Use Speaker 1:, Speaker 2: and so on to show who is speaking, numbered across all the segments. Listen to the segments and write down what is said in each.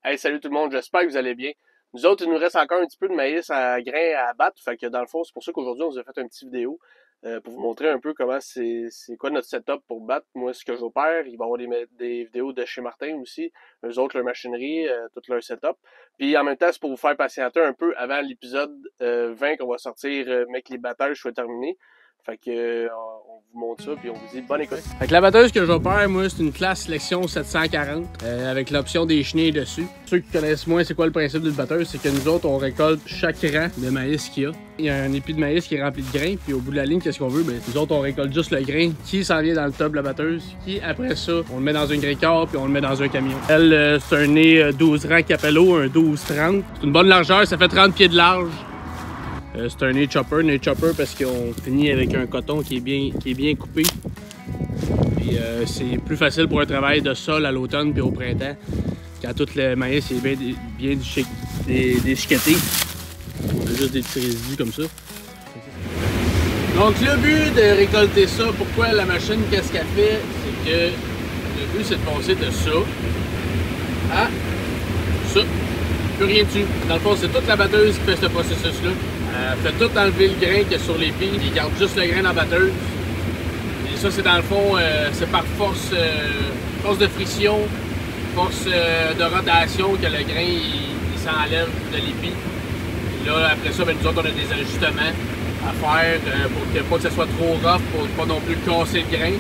Speaker 1: Hey, salut tout le monde, j'espère que vous allez bien. Nous autres, il nous reste encore un petit peu de maïs à grains à abattre, fait que dans le fond, c'est pour ça qu'aujourd'hui, on vous a fait une petite vidéo pour vous montrer un peu comment c'est quoi notre setup pour battre. Moi, ce que j'opère, il va y avoir des vidéos de chez Martin aussi, eux autres, leur machinerie, tout leur setup. Puis en même temps, c'est pour vous faire patienter un peu avant l'épisode 20 qu'on va sortir, mec, les battages soient terminés. Fait que on vous montre ça, puis on vous dit bonne écoute. Fait que la batteuse que j'opère, moi, c'est une classe Lexion 740 avec l'option des chenilles dessus. Ceux qui connaissent moins c'est quoi le principe d'une batteuse, c'est que nous autres, on récolte chaque rang de maïs qu'il y a. Il y a un épi de maïs qui est rempli de grains, puis au bout de la ligne, qu'est-ce qu'on veut? Ben, nous autres, on récolte juste le grain qui s'en vient dans le top de la batteuse, qui après ça, on le met dans un grain-corps, puis on le met dans un camion. Elle, c'est un nez 12 rangs Capello, un 12-30. C'est une bonne largeur, ça fait 30 pieds de large. C'est un nez chopper parce qu'on finit avec un coton qui est bien coupé. Puis c'est plus facile pour un travail de sol à l'automne puis au printemps. Quand tout le maïs est bien déchiqueté. On a juste des petits résidus comme ça. Donc le but de récolter ça, pourquoi la machine, qu'est-ce qu'elle fait? C'est que le but c'est de passer de ça à ça. Plus rien dessus. Dans le fond, c'est toute la batteuse qui fait ce processus-là. Elle fait tout enlever le grain qu'il y a sur les pieds. Il garde juste le grain dans la batteuse. Et ça, c'est dans le fond, c'est par force de friction, force de rotation que le grain il s'enlève de l'épi. Là, après ça, ben, nous autres, on a des ajustements à faire pour que ça soit trop rough, pour pas non plus casser le grain.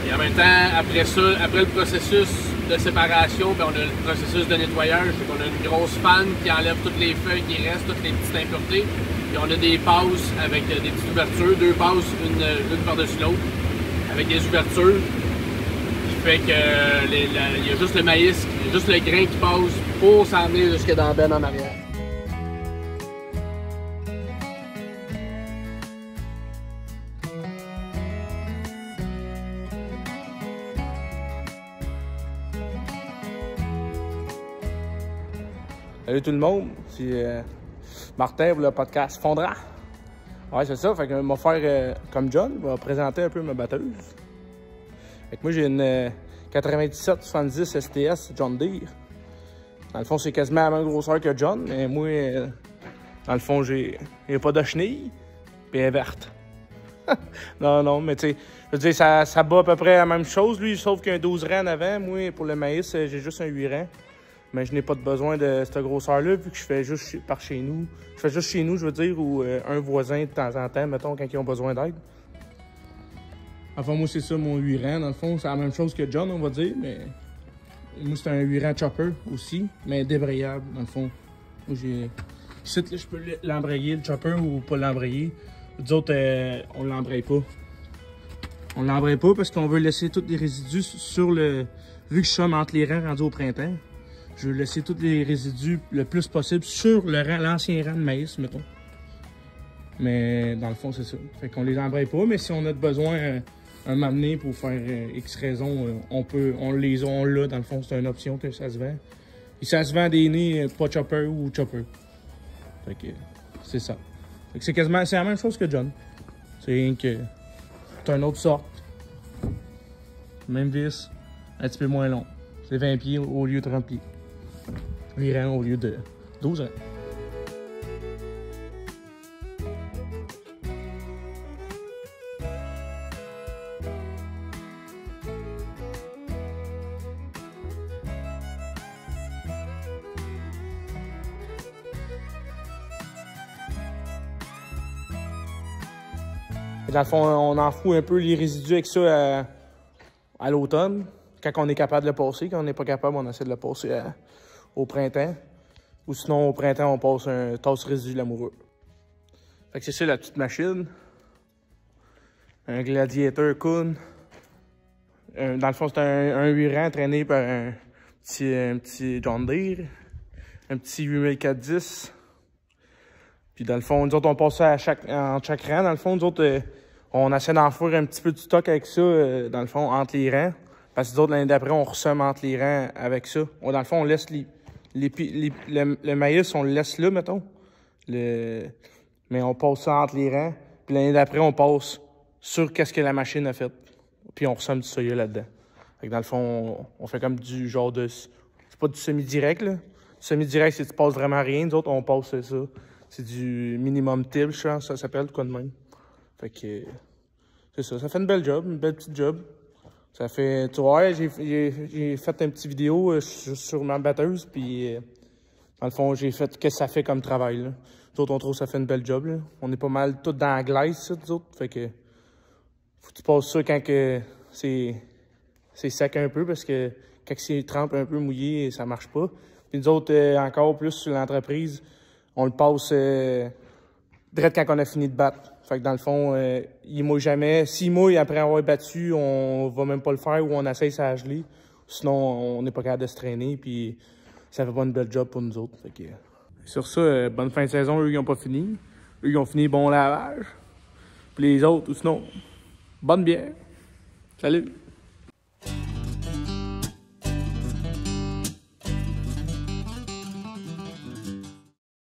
Speaker 1: Et en même temps, après ça, après le processus de séparation, ben, on a le processus de nettoyage. Donc on a une grosse fan qui enlève toutes les feuilles qui restent, toutes les petites impuretés. Puis on a des passes avec des petites ouvertures, deux passes, une par-dessus l'autre, avec des ouvertures. Qui fait que il y a juste le maïs, il y a juste le grain qui passe pour s'en venir jusque dans la benne en arrière.
Speaker 2: Salut tout le monde, c'est Martin pour le podcast Fondra. Ouais, c'est ça, fait que je vais faire comme John, je vais présenter un peu ma batteuse. Fait que moi j'ai une 9770 STS John Deere. Dans le fond, c'est quasiment la même grosseur que John, mais moi, dans le fond, j'ai pas de chenille, puis elle est verte. non, mais tu sais, je veux dire, ça bat à peu près la même chose, lui, sauf qu'un 12 rangs en avant. Moi, pour le maïs, j'ai juste un 8 rangs. Mais je n'ai pas de besoin de cette grosseur-là, vu que je fais juste par chez nous. Je fais juste chez nous, je veux dire, ou un voisin de temps en temps, mettons, quand ils ont besoin d'aide. Enfin, moi, c'est ça, mon 8 rangs. Dans le fond, c'est la même chose que John, on va dire, mais moi, c'est un 8 rangs chopper aussi, mais débrayable, dans le fond. Moi, j'ai... Ici, là, je peux l'embrayer, le chopper, ou pas l'embrayer. Les autres, on l'embraye pas. On l'embraye pas parce qu'on veut laisser tous les résidus sur le... Vu que je suis entre les rangs rendus au printemps, je veux laisser tous les résidus le plus possible sur l'ancien rang de maïs, mettons. Mais dans le fond, c'est ça. Fait qu'on les embraye pas, mais si on a besoin un moment donné pour faire X raison, on l'a. Dans le fond, c'est une option que ça se vend. Et ça se vend des nez pas chopper ou chopper. Fait que c'est ça. Fait que c'est la même chose que John. C'est rien que c'est une autre sorte. Même vis, un petit peu moins long. C'est 20 pieds au lieu de 30 pieds. 8 rangs au lieu de 12 rangs. Dans le fond, on en fout un peu les résidus avec ça à l'automne, quand on est capable de le passer. Quand on n'est pas capable, on essaie de le passer au printemps. Ou sinon, au printemps, on passe un tasse résidu l'amoureux. Fait que c'est ça la petite machine. Un Gladiator Kun. Dans le fond, c'est un 8 rangs traîné par un petit John Deere. Un petit 8410. Puis dans le fond, nous autres, on passe ça en chaque rang. Dans le fond, nous autres, on essaie d'enfouir un petit peu de stock avec ça, dans le fond, entre les rangs. Parce que nous autres, l'année d'après, on ressomme entre les rangs avec ça. Dans le fond, on laisse le maïs, on le laisse là, mettons. Mais on passe ça entre les rangs. Puis l'année d'après, on passe sur qu'est-ce que la machine a fait. Puis on ressomme du soya là-dedans. Fait que dans le fond, on fait comme du genre de... C'est pas du semi-direct, là. Semi-direct, c'est que tu passes vraiment rien. Nous autres, on passe ça. C'est du minimum tilt, je pense, ça s'appelle, quoi de même. Fait que, c'est ça. Ça fait une belle job, une belle petite job. Ça fait, tu vois, j'ai fait une petite vidéo sur ma batteuse, puis dans le fond, j'ai fait qu'est-ce que ça fait comme travail, là. Nous autres, on trouve que ça fait une belle job, là. On est pas mal tous dans la glace, ça, nous autres. Fait que, faut que tu passes ça quand que c'est sec un peu, parce que quand c'est trempe un peu mouillé, ça marche pas. Puis nous autres, encore plus sur l'entreprise, on le passe direct quand on a fini de battre. Fait que dans le fond, il mouille jamais. S'il mouille après avoir battu, on va même pas le faire ou on essaye ça à geler. Sinon, on n'est pas capable de se traîner, puis ça fait pas une belle job pour nous autres. Fait que, sur ça, bonne fin de saison, eux, ils n'ont pas fini. Eux, ils ont fini bon lavage. Puis les autres, ou sinon, bonne bière. Salut!